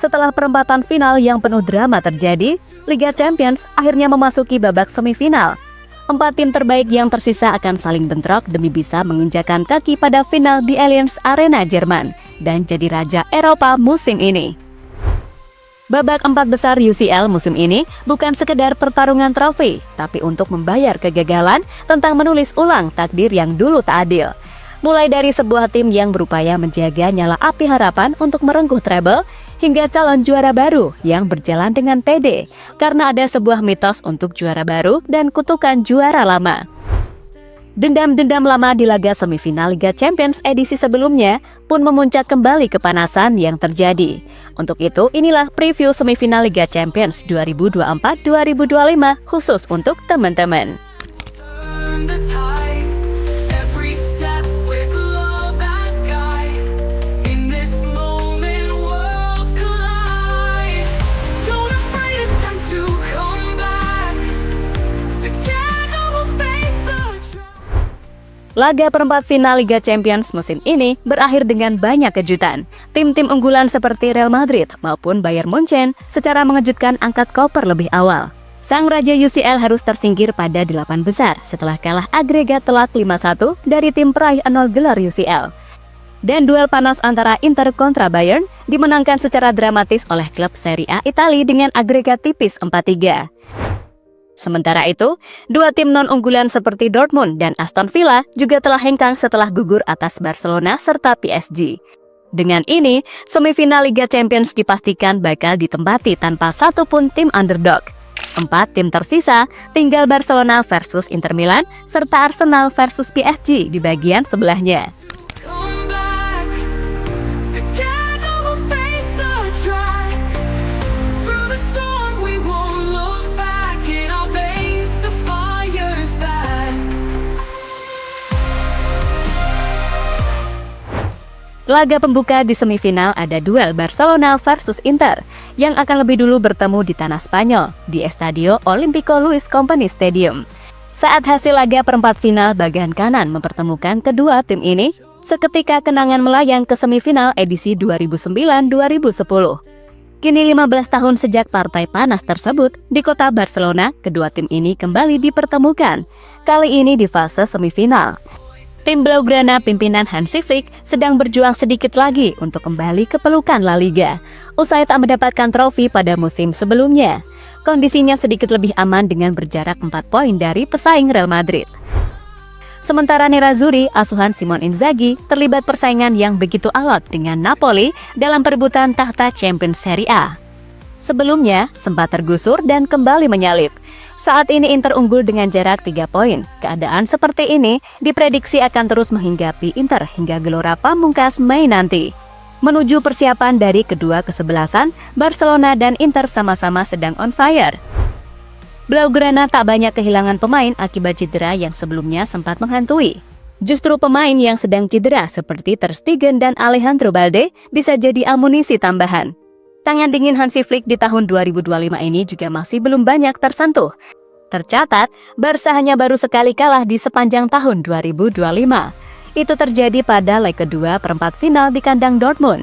Setelah perempatan final yang penuh drama terjadi, Liga Champions akhirnya memasuki babak semifinal. 4 tim terbaik yang tersisa akan saling bentrok demi bisa menginjakan kaki pada final di Allianz Arena Jerman dan jadi raja Eropa musim ini. Babak 4 besar UCL musim ini bukan sekedar pertarungan trofi, tapi untuk membayar kegagalan tentang menulis ulang takdir yang dulu tak adil. Mulai dari sebuah tim yang berupaya menjaga nyala api harapan untuk merengkuh treble, hingga calon juara baru yang berjalan dengan pede karena ada sebuah mitos untuk juara baru dan kutukan juara lama. Dendam-dendam lama di laga semifinal Liga Champions edisi sebelumnya pun memuncak kembali kepanasan yang terjadi. Untuk itu, inilah preview semifinal Liga Champions 2024-2025 khusus untuk teman-teman. Laga perempat final Liga Champions musim ini berakhir dengan banyak kejutan. Tim-tim unggulan seperti Real Madrid maupun Bayern Munchen secara mengejutkan angkat koper lebih awal. Sang raja UCL harus tersingkir pada 8 besar setelah kalah agregat telak 5-1 dari tim peraih 0 gelar UCL. Dan duel panas antara Inter kontra Bayern dimenangkan secara dramatis oleh klub Serie A Italia dengan agregat tipis 4-3. Sementara itu, 2 tim non-unggulan seperti Dortmund dan Aston Villa juga telah hengkang setelah gugur atas Barcelona serta PSG. Dengan ini, semifinal Liga Champions dipastikan bakal ditempati tanpa satupun tim underdog. 4 tim tersisa tinggal Barcelona versus Inter Milan serta Arsenal versus PSG di bagian sebelahnya. Laga pembuka di semifinal ada duel Barcelona versus Inter yang akan lebih dulu bertemu di tanah Spanyol di Estadio Olímpico Luis Companys Stadium. Saat hasil laga perempat final bagian kanan mempertemukan kedua tim ini, seketika kenangan melayang ke semifinal edisi 2009-2010. Kini 15 tahun sejak partai panas tersebut di kota Barcelona, kedua tim ini kembali dipertemukan, kali ini di fase semifinal. Tim Blaugrana pimpinan Hansi Flick sedang berjuang sedikit lagi untuk kembali ke pelukan La Liga, usai tak mendapatkan trofi pada musim sebelumnya. Kondisinya sedikit lebih aman dengan berjarak 4 poin dari pesaing Real Madrid. Sementara Nerazzurri, asuhan Simone Inzaghi, terlibat persaingan yang begitu alot dengan Napoli dalam perebutan tahta Champions Serie A. Sebelumnya, sempat tergusur dan kembali menyalip. Saat ini Inter unggul dengan jarak 3 poin. Keadaan seperti ini diprediksi akan terus menghinggapi Inter hingga gelora pamungkas Mei nanti. Menuju persiapan dari kedua kesebelasan, Barcelona dan Inter sama-sama sedang on fire. Blaugrana tak banyak kehilangan pemain akibat cedera yang sebelumnya sempat menghantui. Justru pemain yang sedang cedera seperti Ter Stegen dan Alejandro Balde bisa jadi amunisi tambahan. Tangan dingin Hansi Flick di tahun 2025 ini juga masih belum banyak tersentuh. Tercatat, Barca hanya baru sekali kalah di sepanjang tahun 2025. Itu terjadi pada leg kedua perempat final di kandang Dortmund.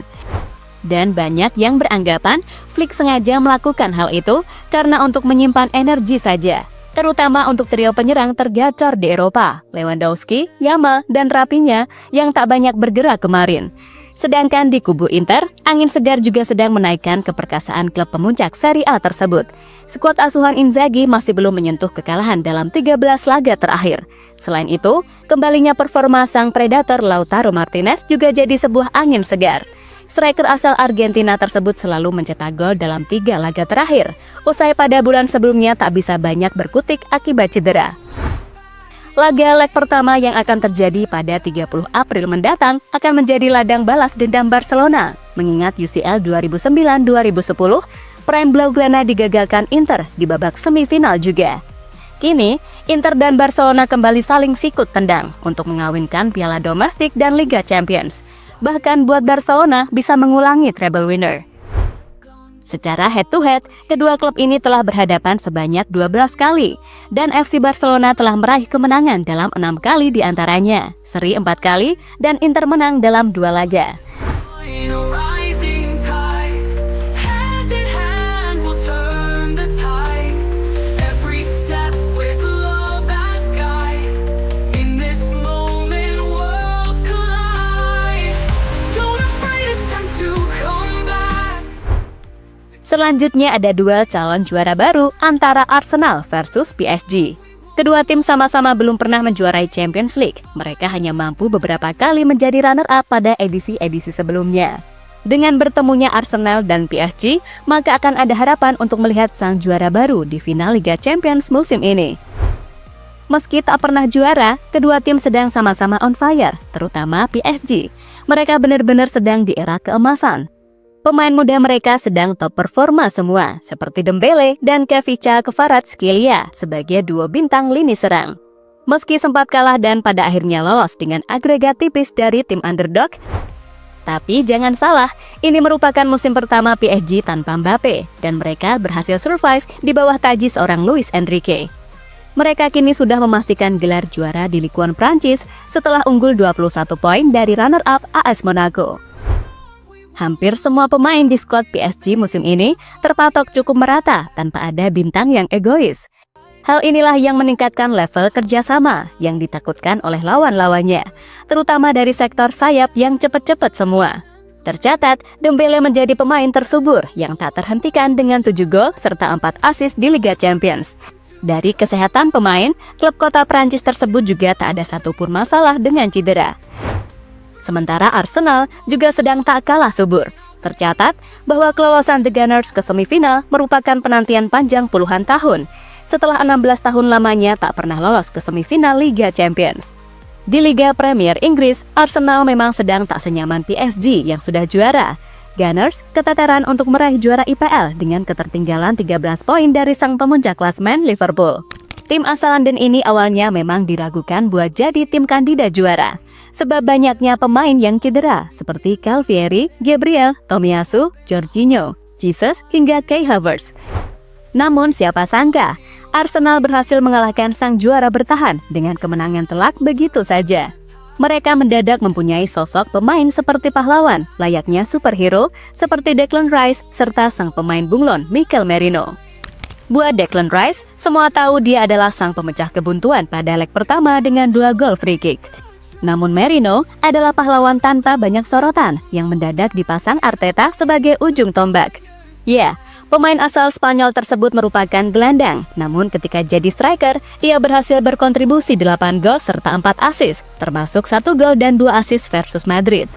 Dan banyak yang beranggapan Flick sengaja melakukan hal itu karena untuk menyimpan energi saja. Terutama untuk trio penyerang tergacor di Eropa, Lewandowski, Yamal, dan Rafinha yang tak banyak bergerak kemarin. Sedangkan di kubu Inter, angin segar juga sedang menaikkan keperkasaan klub pemuncak Serie A tersebut. Skuad asuhan Inzaghi masih belum menyentuh kekalahan dalam 13 laga terakhir. Selain itu, kembalinya performa sang predator Lautaro Martinez juga jadi sebuah angin segar. Striker asal Argentina tersebut selalu mencetak gol dalam 3 laga terakhir, usai pada bulan sebelumnya tak bisa banyak berkutik akibat cedera. Laga leg pertama yang akan terjadi pada 30 April mendatang akan menjadi ladang balas dendam Barcelona. Mengingat UCL 2009-2010, prime Blaugrana digagalkan Inter di babak semifinal juga. Kini, Inter dan Barcelona kembali saling sikut tendang untuk mengawinkan piala domestik dan Liga Champions. Bahkan buat Barcelona bisa mengulangi treble winner. Secara head-to-head, kedua klub ini telah berhadapan sebanyak 12 kali, dan FC Barcelona telah meraih kemenangan dalam 6 kali diantaranya, seri 4 kali, dan Inter menang dalam 2 laga. Selanjutnya ada duel calon juara baru antara Arsenal versus PSG. Kedua tim sama-sama belum pernah menjuarai Champions League. Mereka hanya mampu beberapa kali menjadi runner-up pada edisi-edisi sebelumnya. Dengan bertemunya Arsenal dan PSG, maka akan ada harapan untuk melihat sang juara baru di final Liga Champions musim ini. Meski tak pernah juara, kedua tim sedang sama-sama on fire, terutama PSG. Mereka benar-benar sedang di era keemasan. Pemain muda mereka sedang top performa semua, seperti Dembele dan Kvaratskhelia Kvaratskhelia sebagai duo bintang lini serang. Meski sempat kalah dan pada akhirnya lolos dengan agregat tipis dari tim underdog, tapi jangan salah, ini merupakan musim pertama PSG tanpa Mbappe, dan mereka berhasil survive di bawah taji seorang Luis Enrique. Mereka kini sudah memastikan gelar juara di Ligue 1 Prancis setelah unggul 21 poin dari runner-up AS Monaco. Hampir semua pemain di skuad PSG musim ini terpatok cukup merata tanpa ada bintang yang egois. Hal inilah yang meningkatkan level kerjasama yang ditakutkan oleh lawan-lawannya, terutama dari sektor sayap yang cepat-cepat semua. Tercatat, Dembele menjadi pemain tersubur yang tak terhentikan dengan 7 gol serta 4 assist di Liga Champions. Dari kesehatan pemain, klub kota Prancis tersebut juga tak ada satupun masalah dengan cedera. Sementara Arsenal juga sedang tak kalah subur. Tercatat bahwa kelolosan The Gunners ke semifinal merupakan penantian panjang puluhan tahun. Setelah 16 tahun lamanya tak pernah lolos ke semifinal Liga Champions. Di Liga Premier Inggris, Arsenal memang sedang tak senyaman PSG yang sudah juara. Gunners keteteran untuk meraih juara IPL dengan ketertinggalan 13 poin dari sang pemuncak klasmen Liverpool. Tim asal London ini awalnya memang diragukan buat jadi tim kandidat juara, sebab banyaknya pemain yang cedera seperti Calvieri, Gabriel, Tomiyasu, Jorginho, Jesus hingga Kai Havertz. Namun siapa sangka, Arsenal berhasil mengalahkan sang juara bertahan dengan kemenangan telak begitu saja. Mereka mendadak mempunyai sosok pemain seperti pahlawan, layaknya superhero seperti Declan Rice serta sang pemain bunglon Mikel Merino. Buat Declan Rice, semua tahu dia adalah sang pemecah kebuntuan pada leg pertama dengan 2 gol free kick. Namun Merino adalah pahlawan tanpa banyak sorotan yang mendadak dipasang Arteta sebagai ujung tombak. Ya, pemain asal Spanyol tersebut merupakan gelandang, namun ketika jadi striker, ia berhasil berkontribusi 8 gol serta 4 assist, termasuk 1 gol dan 2 assist versus Madrid.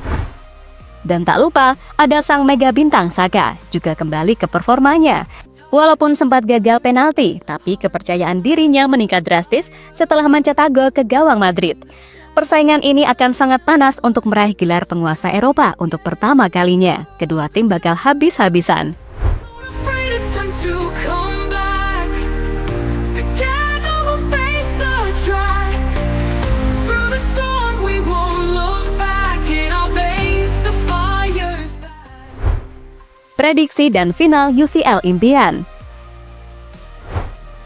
Dan tak lupa, ada sang mega bintang Saka, juga kembali ke performanya. Walaupun sempat gagal penalti, tapi kepercayaan dirinya meningkat drastis setelah mencetak gol ke gawang Madrid. Persaingan ini akan sangat panas untuk meraih gelar penguasa Eropa untuk pertama kalinya. Kedua tim bakal habis-habisan. Prediksi dan final UCL impian.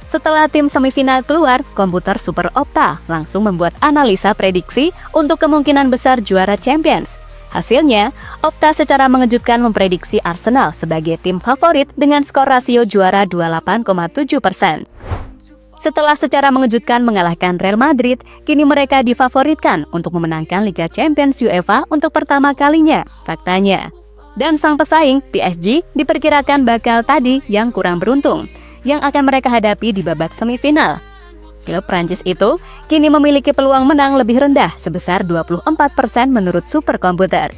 Setelah tim semifinal keluar, komputer Super Opta langsung membuat analisa prediksi untuk kemungkinan besar juara Champions. Hasilnya, Opta secara mengejutkan memprediksi Arsenal sebagai tim favorit dengan skor rasio juara 28,7%. Setelah secara mengejutkan mengalahkan Real Madrid, kini mereka difavoritkan untuk memenangkan Liga Champions UEFA untuk pertama kalinya, faktanya. Dan sang pesaing, PSG, diperkirakan bakal tadi yang kurang beruntung, yang akan mereka hadapi di babak semifinal. Klub Prancis itu kini memiliki peluang menang lebih rendah sebesar 24% menurut superkomputer.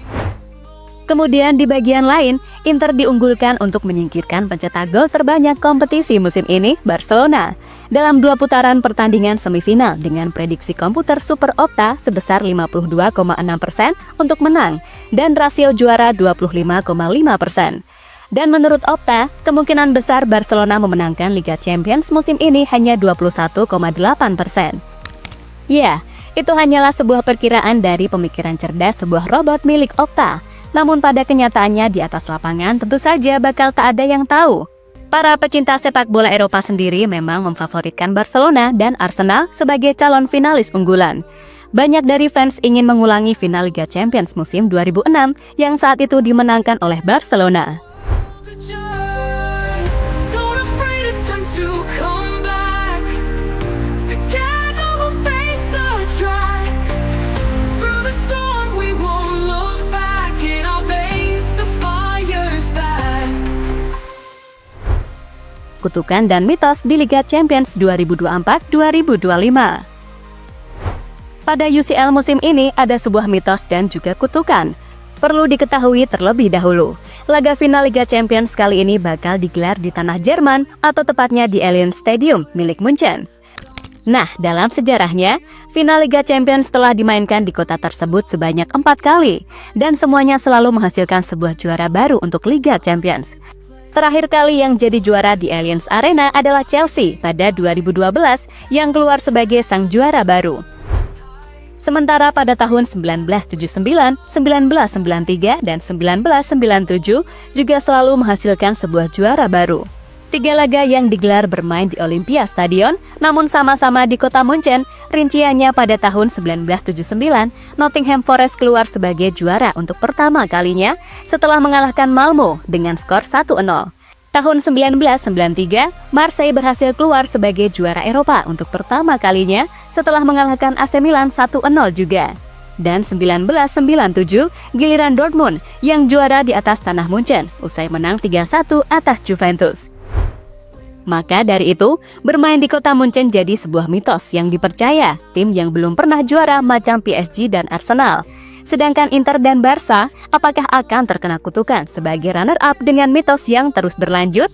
Kemudian di bagian lain, Inter diunggulkan untuk menyingkirkan pencetak gol terbanyak kompetisi musim ini, Barcelona, dalam 2 putaran pertandingan semifinal dengan prediksi komputer Super Opta sebesar 52,6% untuk menang dan rasio juara 25,5%. Dan menurut Opta, kemungkinan besar Barcelona memenangkan Liga Champions musim ini hanya 21,8%. Ya, itu hanyalah sebuah perkiraan dari pemikiran cerdas sebuah robot milik Opta. Namun pada kenyataannya di atas lapangan tentu saja bakal tak ada yang tahu. Para pecinta sepak bola Eropa sendiri memang memfavoritkan Barcelona dan Arsenal sebagai calon finalis unggulan. Banyak dari fans ingin mengulangi final Liga Champions musim 2006 yang saat itu dimenangkan oleh Barcelona. kutukan dan mitos di Liga Champions 2024-2025. Pada UCL musim ini ada sebuah mitos dan juga kutukan. Perlu diketahui terlebih dahulu, laga final Liga Champions kali ini bakal digelar di tanah Jerman atau tepatnya di Allianz Stadium milik Munchen. Nah, dalam sejarahnya, final Liga Champions telah dimainkan di kota tersebut sebanyak 4 kali dan semuanya selalu menghasilkan sebuah juara baru untuk Liga Champions. Terakhir kali yang jadi juara di Allianz Arena adalah Chelsea pada 2012 yang keluar sebagai sang juara baru. Sementara pada tahun 1979, 1993, dan 1997 juga selalu menghasilkan sebuah juara baru. 3 laga yang digelar bermain di Olympia Stadion, namun sama-sama di kota Munchen. Rinciannya pada tahun 1979, Nottingham Forest keluar sebagai juara untuk pertama kalinya setelah mengalahkan Malmo dengan skor 1-0. Tahun 1993, Marseille berhasil keluar sebagai juara Eropa untuk pertama kalinya setelah mengalahkan AC Milan 1-0 juga. Dan 1997, giliran Dortmund yang juara di atas tanah Munchen usai menang 3-1 atas Juventus. Maka dari itu, bermain di kota Munchen jadi sebuah mitos yang dipercaya tim yang belum pernah juara macam PSG dan Arsenal. Sedangkan Inter dan Barca, apakah akan terkena kutukan sebagai runner-up dengan mitos yang terus berlanjut?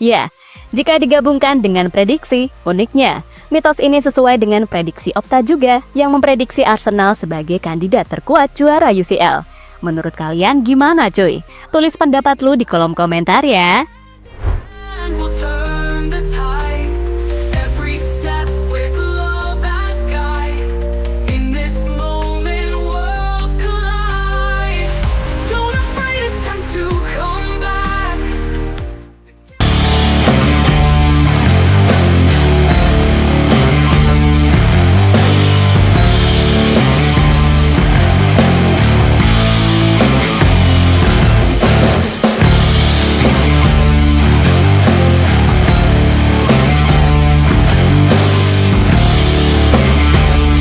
Ya, jika digabungkan dengan prediksi, uniknya, mitos ini sesuai dengan prediksi Opta juga yang memprediksi Arsenal sebagai kandidat terkuat juara UCL. Menurut kalian gimana cuy? Tulis pendapat lu di kolom komentar ya.